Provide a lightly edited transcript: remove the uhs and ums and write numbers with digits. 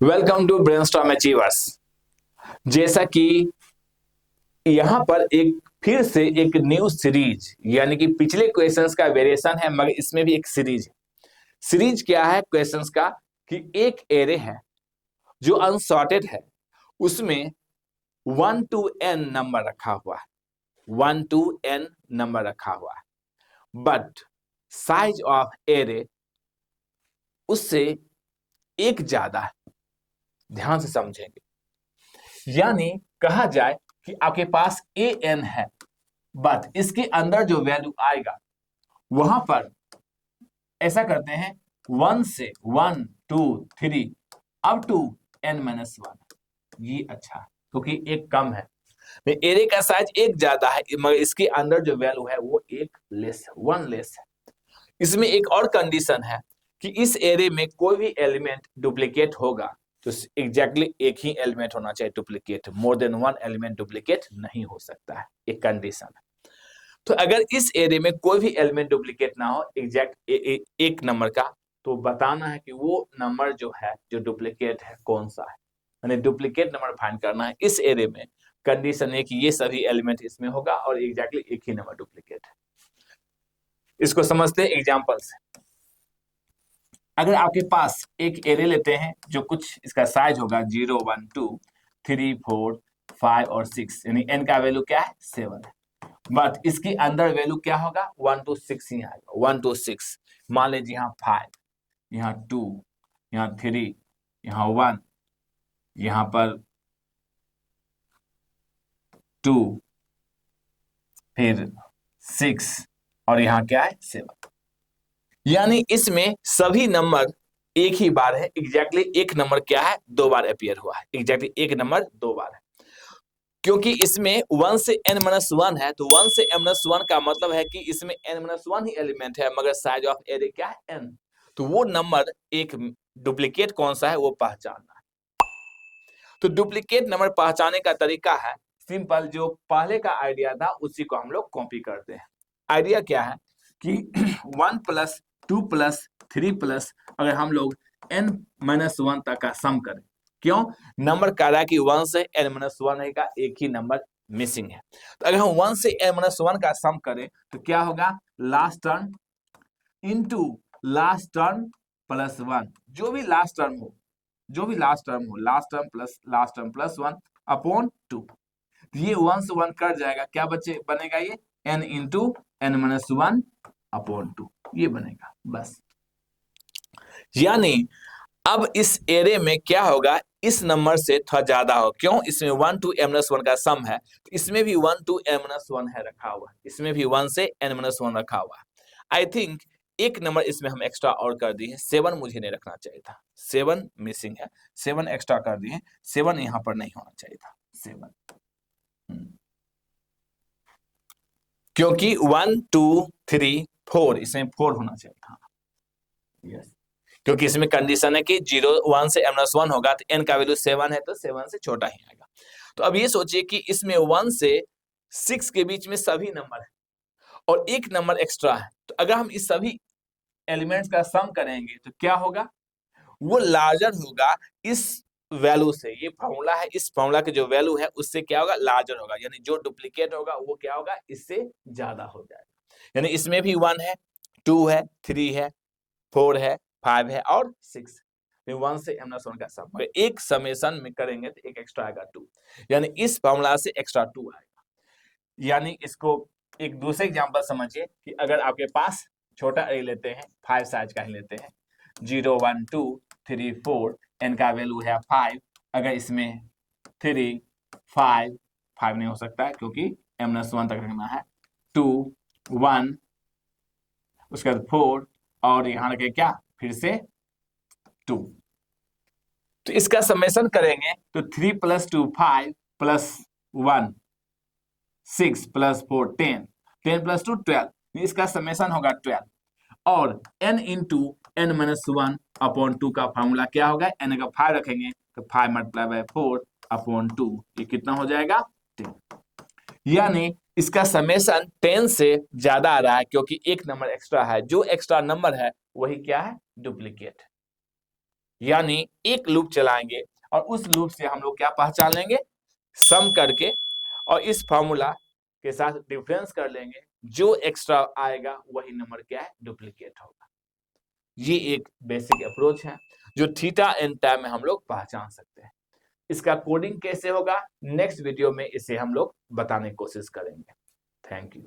Welcome to brainstorm achievers. जैसा कि यहाँ पर फिर से एक न्यू सीरीज यानी कि पिछले क्वेश्चंस का वेरिएशन है, मगर इसमें भी एक सीरीज है। सीरीज क्या है क्वेश्चंस का कि एक एरे है जो अनसॉर्टेड है, उसमें 1 to n नंबर रखा हुआ है, 1 to n नंबर रखा हुआ है, बट साइज ऑफ एरे उससे एक ज्यादा है। ध्यान से समझेंगे, यानी कहा जाए कि आपके पास ए एन है, बट इसके अंदर जो वैल्यू आएगा वहां पर ऐसा करते हैं 1 से 1 2 3 अप टू n-1। ये अच्छा है क्योंकि एक कम है, एरे का साइज एक ज्यादा है मगर इसके अंदर जो वैल्यू है वो एक लेस है, 1 लेस है। इसमें एक और कंडीशन है कि इस एरे में कोई भी एलिमेंट डुप्लीकेट होगा तो एग्जैक्टली एक ही एलिमेंट होना चाहिए duplicate, more than 1 element duplicate नहीं हो सकता है, एक कंडीशन है। तो अगर इस एरे में कोई भी एलिमेंट डुप्लीकेट ना हो एग्जैक्ट एक नंबर का, तो बताना है कि वो नंबर जो है जो डुप्लीकेट है कौन सा है, यानी डुप्लीकेट नंबर फाइंड करना है इस एरे में। कंडीशन है कि ये सभी एलिमेंट इसमें होगा और एग्जैक्टली एक ही नंबर डुप्लीकेट है। इसको समझते हैं एग्जांपल से। अगर आपके पास एक एरे लेते हैं जो कुछ इसका साइज होगा 0 1 2 3 4 5 और 6, यानी n का वैल्यू क्या है 7 है, बट इसके अंदर वैल्यू क्या होगा 1 to 6 ही आएगा, 1 to 6। मान लीजिए यहाँ 5, यहाँ 2, यहाँ 3, यहाँ 1, यहाँ पर 2, फिर 6 और यहाँ क्या है 7। यानी इसमें सभी नंबर एक ही बार है, एग्जैक्टली एक नंबर क्या है 2 बार अपीयर हुआ है, एग्जैक्टली एक नंबर 2 बार है। क्योंकि इसमें 1 से n-1 है तो 1 से n-1 का मतलब है कि इसमें n-1 ही एलिमेंट है, मगर साइज ऑफ एरे क्या है n। तो वो नंबर एक डुप्लीकेट कौन सा है वो पहचानना है। तो डुप्लीकेट नंबर पहचानने का तरीका है सिंपल, जो पहले का आइडिया था उसी को हम लोग कॉपी करते हैं। आइडिया क्या है कि 1 प्लस 2 प्लस 3 प्लस अगर हम लोग n-1 तक का सम करें, क्यों नंबर कह रहा है कि 1 से n-1 का एक ही नंबर मिसिंग है। तो अगर हम 1 से n-1 का सम करें तो क्या होगा last term into last term plus 1, जो भी लास्ट टर्म हो, जो भी लास्ट टर्म हो, लास्ट टर्म प्लस 1 अपॉन 2। ये 1 से 1 कट जाएगा, क्या बनेगा ये n इंटू n-1 अपॉन 2, ये बनेगा बस। यानी अब इस एरे में क्या होगा, इस नंबर से थोड़ा ज्यादा हो, क्यों इसमें 1 to n-1 का सम है, तो इसमें भी 1 to n-1 है रखा हुआ, इसमें भी 1 से n-1 रखा हुआ है। आई थिंक एक नंबर इसमें हम एक्स्ट्रा और कर दिए, 7 मुझे नहीं रखना चाहिए था, 7 मिसिंग है, 7 एक्स्ट्रा कर दिए, 7 यहाँ पर नहीं होना चाहिए था 7, क्योंकि 1 2 3 4 इसमें 4 होना चाहिए था। यस, क्योंकि इसमें कंडीशन है कि 1 से n-1 होगा तो n का वैल्यू 7 है तो 7 से छोटा ही आएगा। तो अब ये सोचिए कि इसमें 1 से 6 के बीच में सभी नंबर है और एक नंबर एक्स्ट्रा है, तो अगर हम इस सभी एलिमेंट्स का सम करेंगे तो क्या होगा, वो लार्जर होगा इस वैल्यू से। ये फॉर्मूला है, इस फॉर्मूला के जो वैल्यू है उससे क्या होगा लार्जर होगा, यानी जो डुप्लीकेट होगा वो क्या होगा इससे ज्यादा हो जाएगा। यानी इसमें भी 1 है, 2 है, 3 है, 4 है, 5 है और 6, 1 से n-1 का सम, एक समेशन में करेंगे तो एक एक्स्ट्रा आएगा 2, यानी इस फॉर्मूला से एक्स्ट्रा 2 आएगा। यानी इसको एक दूसरे एग्जांपल समझिए कि अगर आपके पास छोटा एरे लेते हैं, 5 साइज का ही लेते हैं, 0 1 2 3 4, n का वैल्यू है 5, अगर इसमें 3 5 5 नहीं हो सकता है क्योंकि n-1 तक रखना है, 2 1 उसके बाद 4 और यहाँ रखे क्या फिर से 2, तो इसका समेशन करेंगे तो 3 + 2 5 + 1 6 + 4 10, 10 + 2 12, इसका समेशन होगा 12 और n इंटू n-1 अपॉन 2 का फॉर्मूला क्या होगा, n का 5 रखेंगे तो 5 × 4 अपॉन 2, ये कितना हो जाएगा 10। यानी इसका समेशन 10 से ज्यादा आ रहा है क्योंकि एक नंबर एक्स्ट्रा है, जो एक्स्ट्रा नंबर है वही क्या है डुप्लीकेट। यानी एक लूप चलाएंगे और उस लूप से हम लोग क्या पहचान लेंगे, सम करके, और इस फॉर्मूला के साथ डिफरेंस कर लेंगे, जो एक्स्ट्रा आएगा वही नंबर क्या है, डुप्लीकेट होगा। ये एक बेसिक अप्रोच है जो थीटा एंड टाइम में हम लोग पहचान सकते हैं। इसका कोडिंग कैसे होगा, नेक्स्ट वीडियो में इसे हम लोग बताने की कोशिश करेंगे। Thank you.